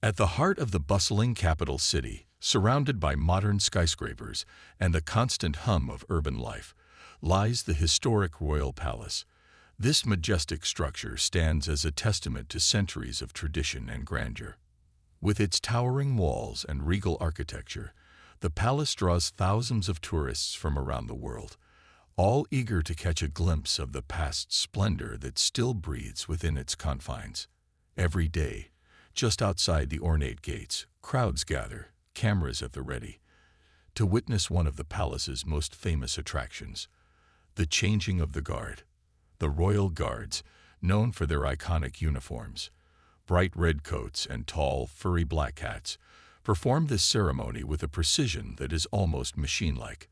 At the heart of the bustling capital city, surrounded by modern skyscrapers and the constant hum of urban life, lies the historic royal palace. This majestic structure stands as a testament to centuries of tradition and grandeur. With its towering walls and regal architecture, the palace draws thousands of tourists from around the world, all eager to catch a glimpse of the past splendor that still breathes within its confines. Every day, just outside the ornate gates, crowds gather, cameras at the ready, to witness one of the palace's most famous attractions, the changing of the guard. The royal guards, known for their iconic uniforms, bright red coats and tall, furry black hats, perform this ceremony with a precision that is almost machine-like.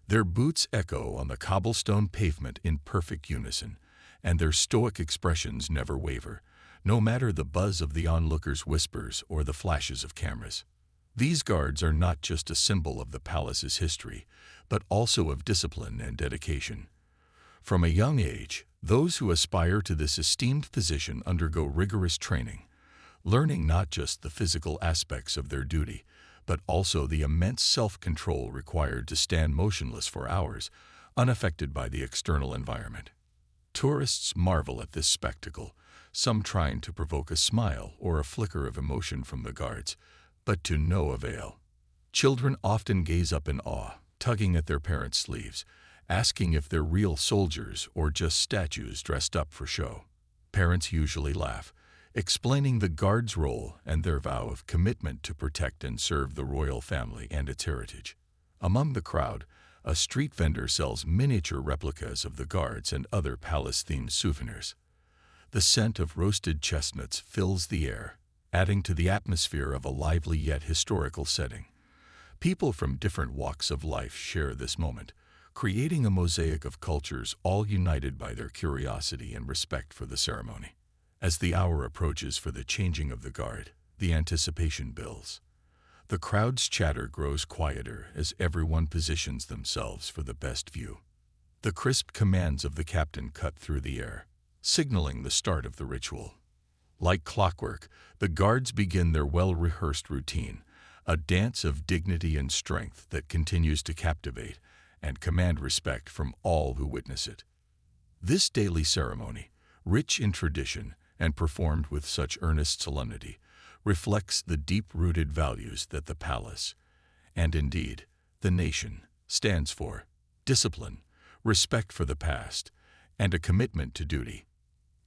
Their boots echo on the cobblestone pavement in perfect unison, and their stoic expressions never waver, no matter the buzz of the onlookers' whispers or the flashes of cameras. These guards are not just a symbol of the palace's history, but also of discipline and dedication. From a young age, those who aspire to this esteemed position undergo rigorous training, learning not just the physical aspects of their duty, but also the immense self-control required to stand motionless for hours, unaffected by the external environment. Tourists marvel at this spectacle, some trying to provoke a smile or a flicker of emotion from the guards, but to no avail. Children often gaze up in awe, tugging at their parents' sleeves, asking if they're real soldiers or just statues dressed up for show. Parents usually laugh, explaining the guards' role and their vow of commitment to protect and serve the royal family and its heritage. Among the crowd, a street vendor sells miniature replicas of the guards and other palace-themed souvenirs. The scent of roasted chestnuts fills the air, adding to the atmosphere of a lively yet historical setting. People from different walks of life share this moment, creating a mosaic of cultures all united by their curiosity and respect for the ceremony. As the hour approaches for the changing of the guard, the anticipation builds. The crowd's chatter grows quieter as everyone positions themselves for the best view. The crisp commands of the captain cut through the air, signaling the start of the ritual. Like clockwork, the guards begin their well-rehearsed routine, a dance of dignity and strength that continues to captivate and command respect from all who witness it. This daily ceremony, rich in tradition and performed with such earnest solemnity, reflects the deep-rooted values that the palace, and indeed, the nation, stands for: discipline, respect for the past, and a commitment to duty.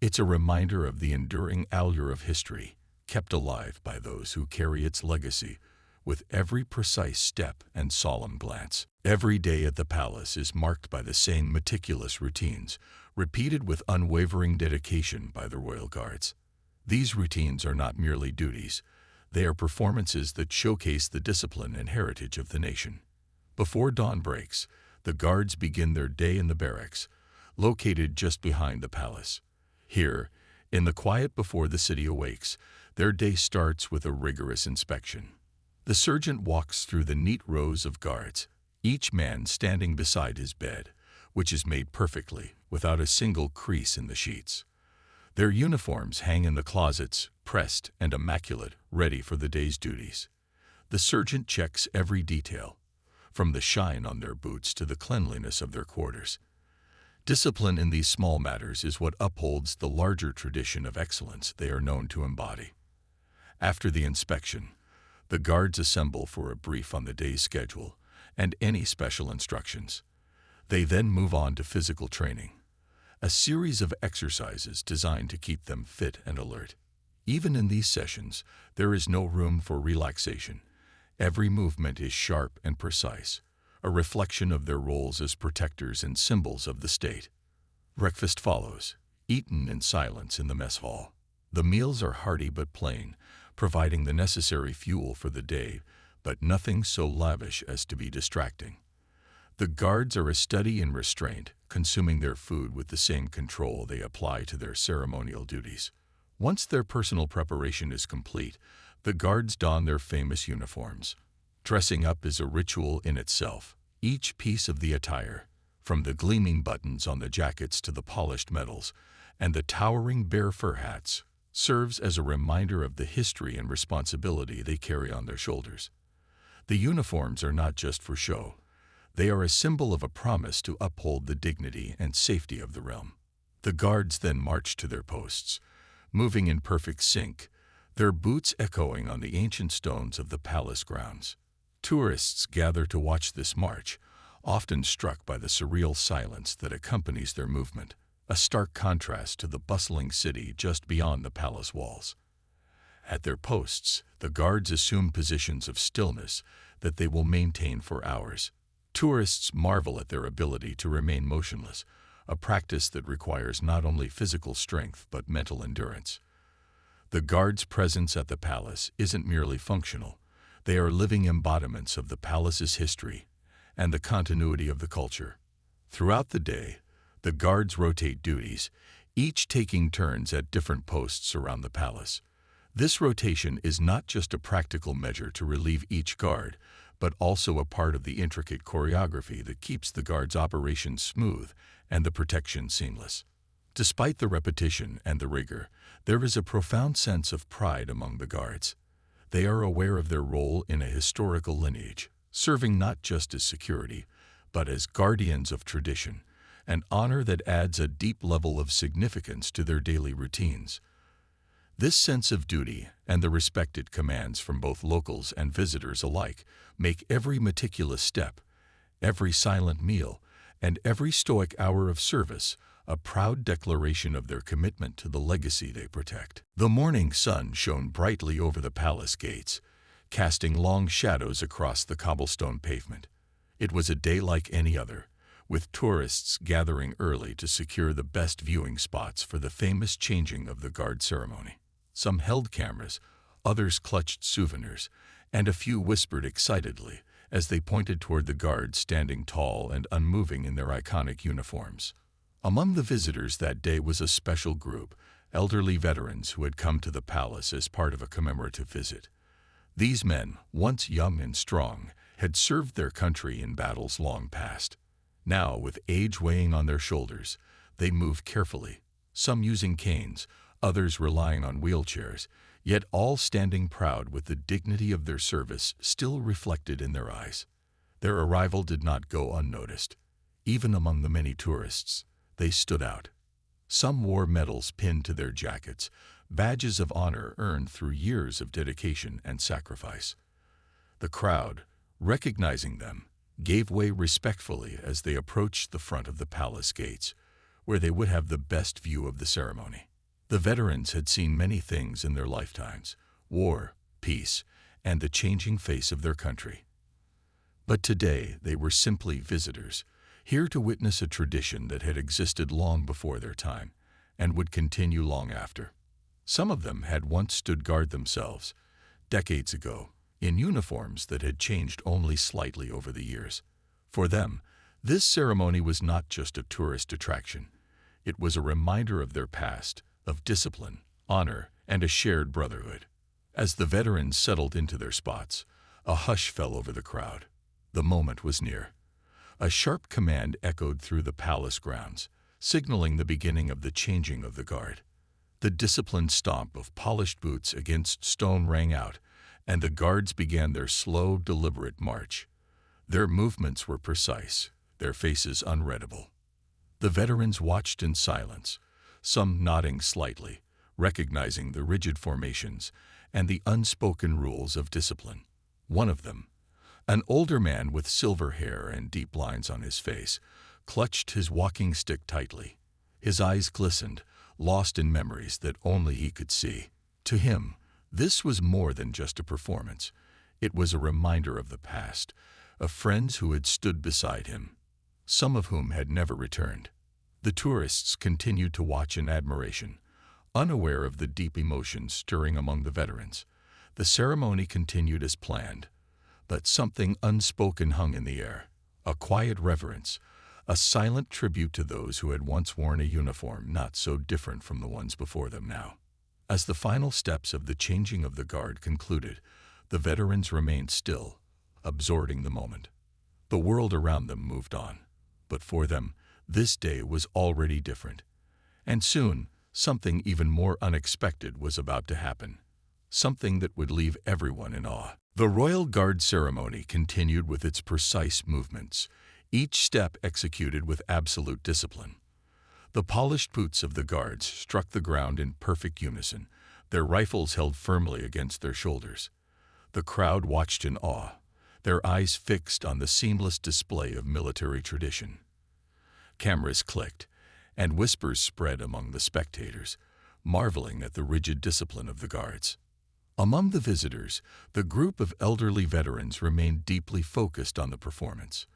It's a reminder of the enduring allure of history, kept alive by those who carry its legacy with every precise step and solemn glance. Every day at the palace is marked by the same meticulous routines, repeated with unwavering dedication by the royal guards. These routines are not merely duties, they are performances that showcase the discipline and heritage of the nation. Before dawn breaks, the guards begin their day in the barracks, located just behind the palace. Here, in the quiet before the city awakes, their day starts with a rigorous inspection. The sergeant walks through the neat rows of guards, each man standing beside his bed, which is made perfectly, without a single crease in the sheets. Their uniforms hang in the closets, pressed and immaculate, ready for the day's duties. The sergeant checks every detail, from the shine on their boots to the cleanliness of their quarters. Discipline in these small matters is what upholds the larger tradition of excellence they are known to embody. After the inspection, the guards assemble for a brief on the day's schedule and any special instructions. They then move on to physical training, a series of exercises designed to keep them fit and alert. Even in these sessions, there is no room for relaxation. Every movement is sharp and precise, a reflection of their roles as protectors and symbols of the state. Breakfast follows, eaten in silence in the mess hall. The meals are hearty but plain, providing the necessary fuel for the day, but nothing so lavish as to be distracting. The guards are a study in restraint, consuming their food with the same control they apply to their ceremonial duties. Once their personal preparation is complete, the guards don their famous uniforms. Dressing up is a ritual in itself. Each piece of the attire, from the gleaming buttons on the jackets to the polished medals and the towering bear fur hats, serves as a reminder of the history and responsibility they carry on their shoulders. The uniforms are not just for show. They are a symbol of a promise to uphold the dignity and safety of the realm. The guards then march to their posts, moving in perfect sync, their boots echoing on the ancient stones of the palace grounds. Tourists gather to watch this march, often struck by the surreal silence that accompanies their movement, a stark contrast to the bustling city just beyond the palace walls. At their posts, the guards assume positions of stillness that they will maintain for hours. Tourists marvel at their ability to remain motionless, a practice that requires not only physical strength but mental endurance. The guards' presence at the palace isn't merely functional. They are living embodiments of the palace's history and the continuity of the culture. Throughout the day, the guards rotate duties, each taking turns at different posts around the palace. This rotation is not just a practical measure to relieve each guard, but also a part of the intricate choreography that keeps the guards' operations smooth and the protection seamless. Despite the repetition and the rigor, there is a profound sense of pride among the guards. They are aware of their role in a historical lineage, serving not just as security, but as guardians of tradition, an honor that adds a deep level of significance to their daily routines. This sense of duty and the respect it commands from both locals and visitors alike make every meticulous step, every silent meal, and every stoic hour of service a proud declaration of their commitment to the legacy they protect. The morning sun shone brightly over the palace gates, casting long shadows across the cobblestone pavement. It was a day like any other, with tourists gathering early to secure the best viewing spots for the famous changing of the guard ceremony. Some held cameras, others clutched souvenirs, and a few whispered excitedly as they pointed toward the guards standing tall and unmoving in their iconic uniforms. Among the visitors that day was a special group, elderly veterans who had come to the palace as part of a commemorative visit. These men, once young and strong, had served their country in battles long past. Now, with age weighing on their shoulders, they moved carefully, some using canes, others relying on wheelchairs, yet all standing proud with the dignity of their service still reflected in their eyes. Their arrival did not go unnoticed. Even among the many tourists, they stood out. Some wore medals pinned to their jackets, badges of honor earned through years of dedication and sacrifice. The crowd, recognizing them, gave way respectfully as they approached the front of the palace gates, where they would have the best view of the ceremony. The veterans had seen many things in their lifetimes: war, peace, and the changing face of their country. But today they were simply visitors, here to witness a tradition that had existed long before their time and would continue long after. Some of them had once stood guard themselves, decades ago, in uniforms that had changed only slightly over the years. For them, this ceremony was not just a tourist attraction. It was a reminder of their past, of discipline, honor, and a shared brotherhood. As the veterans settled into their spots, a hush fell over the crowd. The moment was near. A sharp command echoed through the palace grounds, signaling the beginning of the changing of the guard. The disciplined stomp of polished boots against stone rang out, and the guards began their slow, deliberate march. Their movements were precise, their faces unreadable. The veterans watched in silence, some nodding slightly, recognizing the rigid formations and the unspoken rules of discipline. One of them, an older man with silver hair and deep lines on his face, clutched his walking stick tightly. His eyes glistened, lost in memories that only he could see. To him, this was more than just a performance. It was a reminder of the past, of friends who had stood beside him, some of whom had never returned. The tourists continued to watch in admiration, unaware of the deep emotions stirring among the veterans. The ceremony continued as planned, but something unspoken hung in the air, a quiet reverence, a silent tribute to those who had once worn a uniform not so different from the ones before them now. As the final steps of the changing of the guard concluded, the veterans remained still, absorbing the moment. The world around them moved on, but for them, this day was already different. And soon, something even more unexpected was about to happen, something that would leave everyone in awe. The Royal Guard ceremony continued with its precise movements, each step executed with absolute discipline. The polished boots of the guards struck the ground in perfect unison, their rifles held firmly against their shoulders. The crowd watched in awe, their eyes fixed on the seamless display of military tradition. Cameras clicked, and whispers spread among the spectators, marveling at the rigid discipline of the guards. Among the visitors, the group of elderly veterans remained deeply focused on the performance.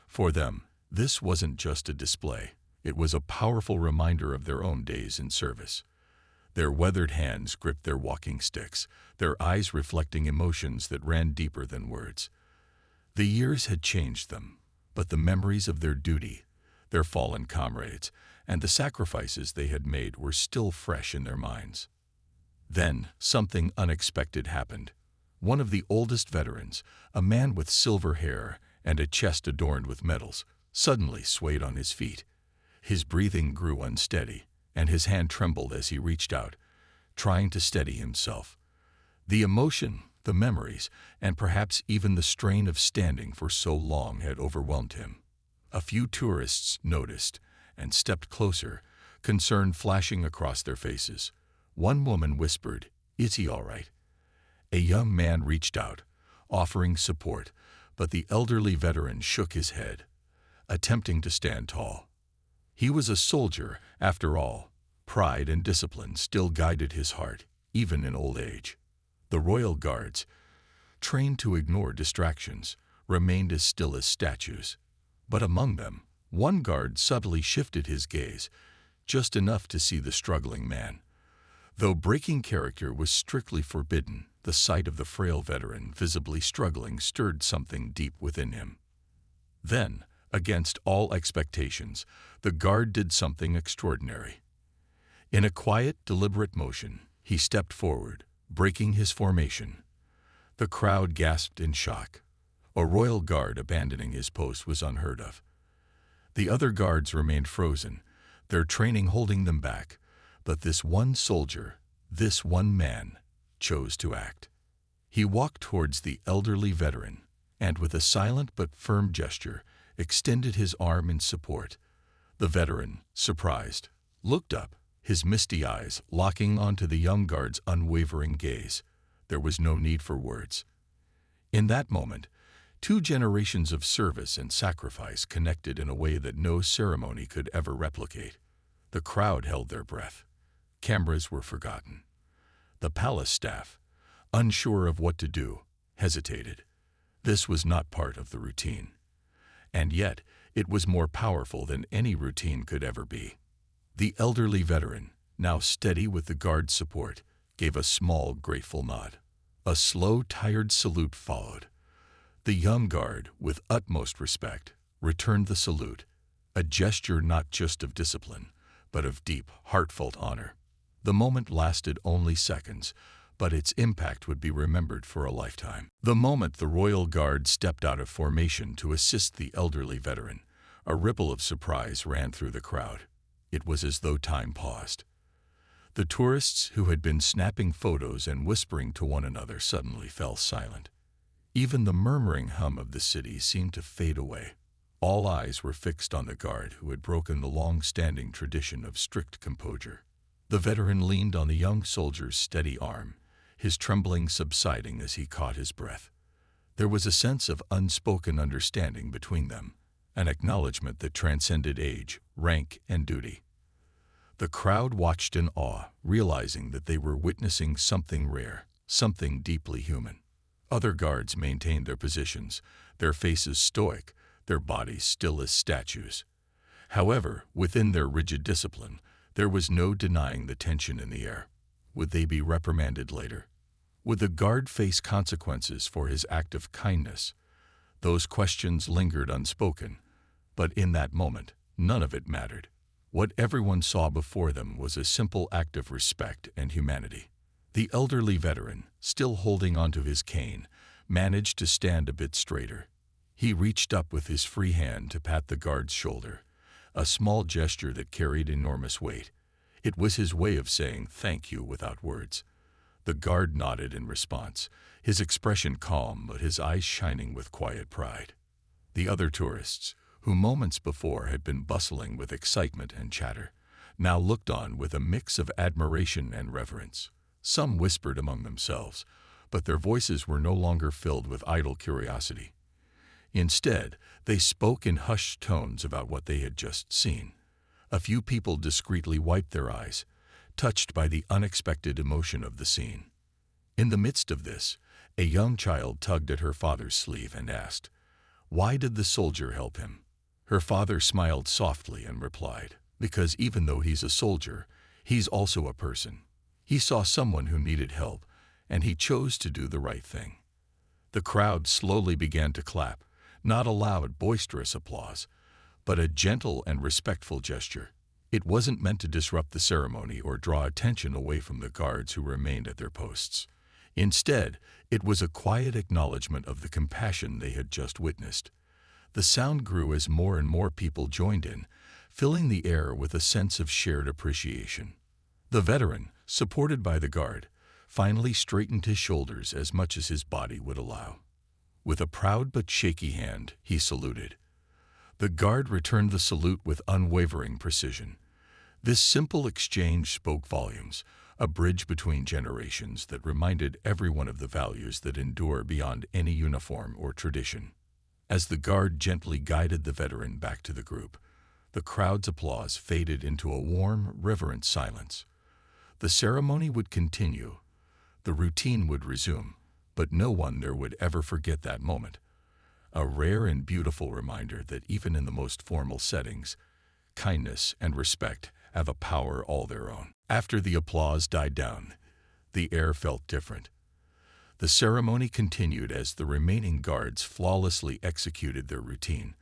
For them, this wasn't just a display. It was a powerful reminder of their own days in service. Their weathered hands gripped their walking sticks, their eyes reflecting emotions that ran deeper than words. The years had changed them, but the memories of their duty, their fallen comrades, and the sacrifices they had made were still fresh in their minds. Then, something unexpected happened. One of the oldest veterans, a man with silver hair and a chest adorned with medals, suddenly swayed on his feet. His breathing grew unsteady, and his hand trembled as he reached out, trying to steady himself. The emotion, the memories, and perhaps even the strain of standing for so long had overwhelmed him. A few tourists noticed and stepped closer, concern flashing across their faces. One woman whispered, "Is he all right?" A young man reached out, offering support, but the elderly veteran shook his head, attempting to stand tall. He was a soldier, after all. Pride and discipline still guided his heart, even in old age. The Royal Guards, trained to ignore distractions, remained as still as statues. But among them, one guard subtly shifted his gaze, just enough to see the struggling man. Though breaking character was strictly forbidden, the sight of the frail veteran visibly struggling stirred something deep within him. Then, against all expectations, the guard did something extraordinary. In a quiet, deliberate motion, he stepped forward, breaking his formation. The crowd gasped in shock. A royal guard abandoning his post was unheard of. The other guards remained frozen, their training holding them back. But this one soldier, this one man, chose to act. He walked towards the elderly veteran, and with a silent but firm gesture, extended his arm in support. The veteran, surprised, looked up, his misty eyes locking onto the young guard's unwavering gaze. There was no need for words. In that moment, 2 generations of service and sacrifice connected in a way that no ceremony could ever replicate. The crowd held their breath. Cameras were forgotten. The palace staff, unsure of what to do, hesitated. This was not part of the routine. And yet, it was more powerful than any routine could ever be. The elderly veteran, now steady with the guard's support, gave a small, grateful nod. A slow, tired salute followed. The young guard, with utmost respect, returned the salute, a gesture not just of discipline, but of deep, heartfelt honor. The moment lasted only seconds, but its impact would be remembered for a lifetime. The moment the Royal Guard stepped out of formation to assist the elderly veteran, a ripple of surprise ran through the crowd. It was as though time paused. The tourists who had been snapping photos and whispering to one another suddenly fell silent. Even the murmuring hum of the city seemed to fade away. All eyes were fixed on the guard who had broken the long-standing tradition of strict composure. The veteran leaned on the young soldier's steady arm, his trembling subsiding as he caught his breath. There was a sense of unspoken understanding between them, an acknowledgement that transcended age, rank, and duty. The crowd watched in awe, realizing that they were witnessing something rare, something deeply human. Other guards maintained their positions, their faces stoic, their bodies still as statues. However, within their rigid discipline, there was no denying the tension in the air. Would they be reprimanded later? Would the guard face consequences for his act of kindness? Those questions lingered unspoken, but in that moment, none of it mattered. What everyone saw before them was a simple act of respect and humanity. The elderly veteran, still holding onto his cane, managed to stand a bit straighter. He reached up with his free hand to pat the guard's shoulder, a small gesture that carried enormous weight. It was his way of saying thank you without words. The guard nodded in response, his expression calm but his eyes shining with quiet pride. The other tourists, who moments before had been bustling with excitement and chatter, now looked on with a mix of admiration and reverence. Some whispered among themselves, but their voices were no longer filled with idle curiosity. Instead, they spoke in hushed tones about what they had just seen. A few people discreetly wiped their eyes, touched by the unexpected emotion of the scene. In the midst of this, a young child tugged at her father's sleeve and asked, "Why did the soldier help him?" Her father smiled softly and replied, "Because even though he's a soldier, he's also a person. He saw someone who needed help, and he chose to do the right thing." The crowd slowly began to clap, not a loud, boisterous applause, but a gentle and respectful gesture. It wasn't meant to disrupt the ceremony or draw attention away from the guards who remained at their posts. Instead, it was a quiet acknowledgement of the compassion they had just witnessed. The sound grew as more and more people joined in, filling the air with a sense of shared appreciation. The veteran, supported by the guard, finally straightened his shoulders as much as his body would allow. With a proud but shaky hand, he saluted. The guard returned the salute with unwavering precision. This simple exchange spoke volumes, a bridge between generations that reminded everyone of the values that endure beyond any uniform or tradition. As the guard gently guided the veteran back to the group, the crowd's applause faded into a warm, reverent silence. The ceremony would continue, the routine would resume, but no one there would ever forget that moment. A rare and beautiful reminder that even in the most formal settings, kindness and respect have a power all their own. After the applause died down, the air felt different. The ceremony continued as the remaining guards flawlessly executed their routine,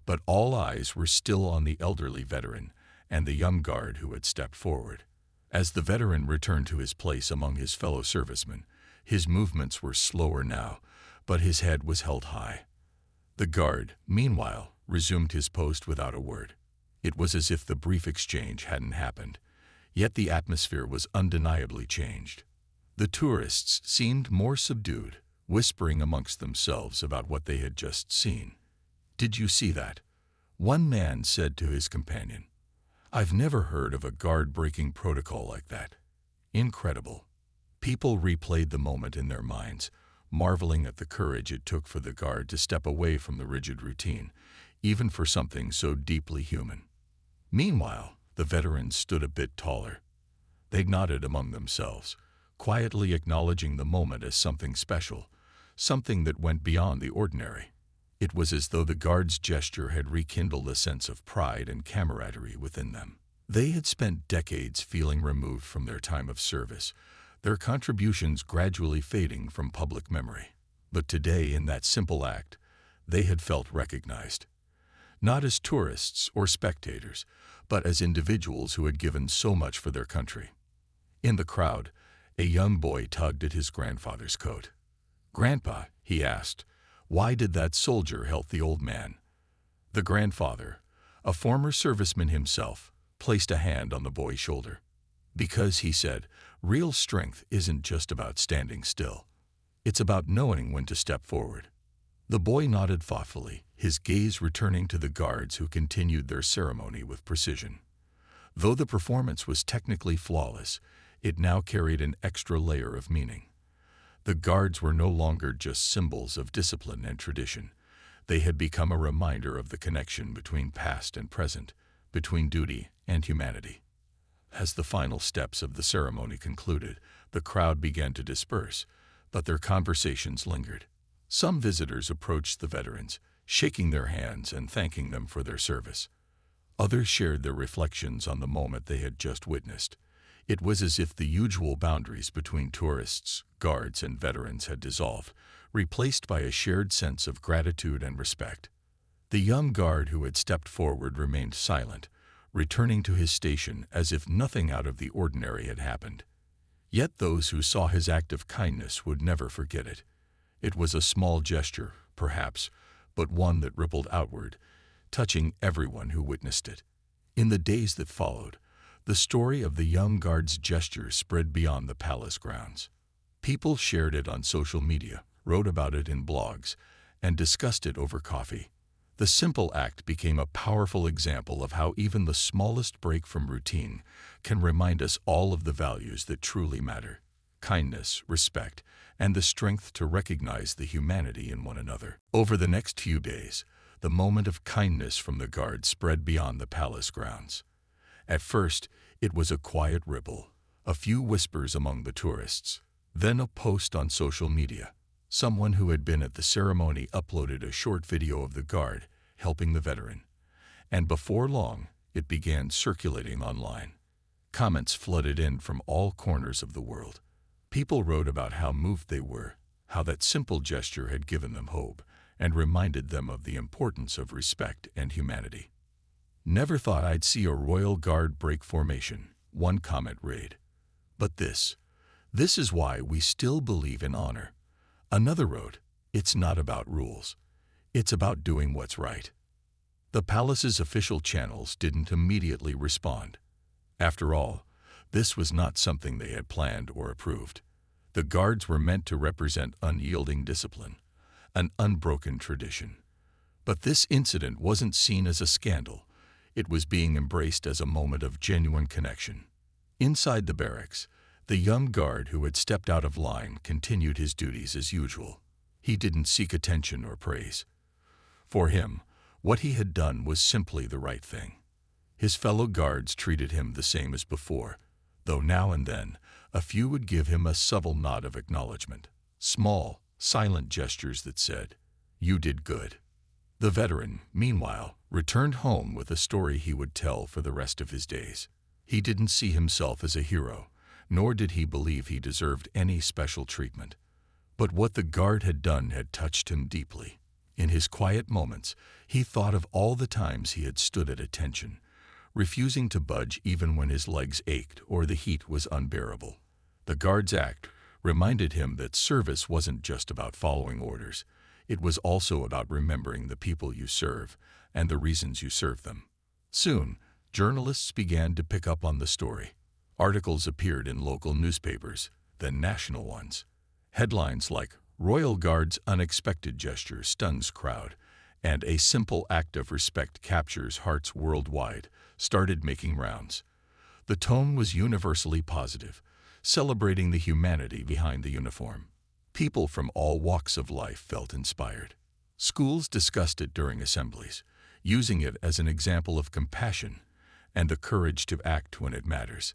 but all eyes were still on the elderly veteran and the young guard who had stepped forward. As the veteran returned to his place among his fellow servicemen, his movements were slower now, but his head was held high. The guard, meanwhile, resumed his post without a word. It was as if the brief exchange hadn't happened, yet the atmosphere was undeniably changed. The tourists seemed more subdued, whispering amongst themselves about what they had just seen. "Did you see that?" one man said to his companion. "I've never heard of a guard breaking protocol like that. Incredible." People replayed the moment in their minds, marveling at the courage it took for the guard to step away from the rigid routine, even for something so deeply human. Meanwhile, the veterans stood a bit taller. They nodded among themselves, quietly acknowledging the moment as something special, something that went beyond the ordinary. It was as though the guard's gesture had rekindled a sense of pride and camaraderie within them. They had spent decades feeling removed from their time of service, their contributions gradually fading from public memory. But today, in that simple act, they had felt recognized. Not as tourists or spectators, but as individuals who had given so much for their country. In the crowd, a young boy tugged at his grandfather's coat. "Grandpa," he asked, "why did that soldier help the old man?" The grandfather, a former serviceman himself, placed a hand on the boy's shoulder. "Because," he said, "real strength isn't just about standing still. It's about knowing when to step forward." The boy nodded thoughtfully, his gaze returning to the guards who continued their ceremony with precision. Though the performance was technically flawless, it now carried an extra layer of meaning. The guards were no longer just symbols of discipline and tradition. They had become a reminder of the connection between past and present, between duty and humanity. As the final steps of the ceremony concluded, the crowd began to disperse, but their conversations lingered. Some visitors approached the veterans, shaking their hands and thanking them for their service. Others shared their reflections on the moment they had just witnessed. It was as if the usual boundaries between tourists, guards, and veterans had dissolved, replaced by a shared sense of gratitude and respect. The young guard who had stepped forward remained silent, returning to his station as if nothing out of the ordinary had happened. Yet those who saw his act of kindness would never forget it. It was a small gesture, perhaps, but one that rippled outward, touching everyone who witnessed it. In the days that followed, The story of the young guard's gesture spread beyond the palace grounds. People shared it on social media, wrote about it in blogs, and discussed it over coffee. The simple act became a powerful example of how even the smallest break from routine can remind us all of the values that truly matter: kindness, respect, and the strength to recognize the humanity in one another. Over the next few days, the moment of kindness from the guard spread beyond the palace grounds. At first, it was a quiet ripple, a few whispers among the tourists. Then a post on social media. Someone who had been at the ceremony uploaded a short video of the guard helping the veteran. And before long, it began circulating online. Comments flooded in from all corners of the world. People wrote about how moved they were, how that simple gesture had given them hope and reminded them of the importance of respect and humanity. "Never thought I'd see a royal guard break formation," one comment read. "But this is why we still believe in honor." Another wrote, "It's not about rules. It's about doing what's right." The palace's official channels didn't immediately respond. After all, this was not something they had planned or approved. The guards were meant to represent unyielding discipline, an unbroken tradition. But this incident wasn't seen as a scandal. It was being embraced as a moment of genuine connection. Inside the barracks, the young guard who had stepped out of line continued his duties as usual. He didn't seek attention or praise. For him, what he had done was simply the right thing. His fellow guards treated him the same as before, though now and then a few would give him a subtle nod of acknowledgement, small, silent gestures that said, "You did good." The veteran, meanwhile, returned home with a story he would tell for the rest of his days. He didn't see himself as a hero, nor did he believe he deserved any special treatment. But what the guard had done had touched him deeply. In his quiet moments, he thought of all the times he had stood at attention, refusing to budge even when his legs ached or the heat was unbearable. The guard's act reminded him that service wasn't just about following orders. It was also about remembering the people you serve and the reasons you serve them. Soon, journalists began to pick up on the story. Articles appeared in local newspapers, then national ones. Headlines like "Royal Guard's Unexpected Gesture Stuns Crowd" and "A Simple Act of Respect Captures Hearts Worldwide" started making rounds. The tone was universally positive, celebrating the humanity behind the uniform. People from all walks of life felt inspired. Schools discussed it during assemblies, using it as an example of compassion and the courage to act when it matters.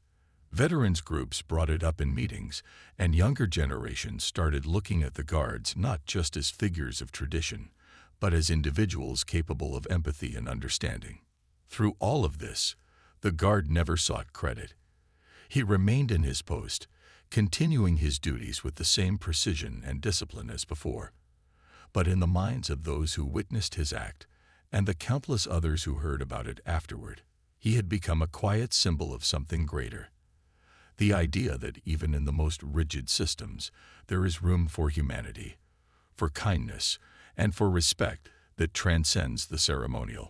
Veterans groups brought it up in meetings, and younger generations started looking at the guards not just as figures of tradition, but as individuals capable of empathy and understanding. Through all of this, the guard never sought credit. He remained in his post, continuing his duties with the same precision and discipline as before. But in the minds of those who witnessed his act, and the countless others who heard about it afterward, he had become a quiet symbol of something greater. The idea that even in the most rigid systems, there is room for humanity, for kindness, and for respect that transcends the ceremonial.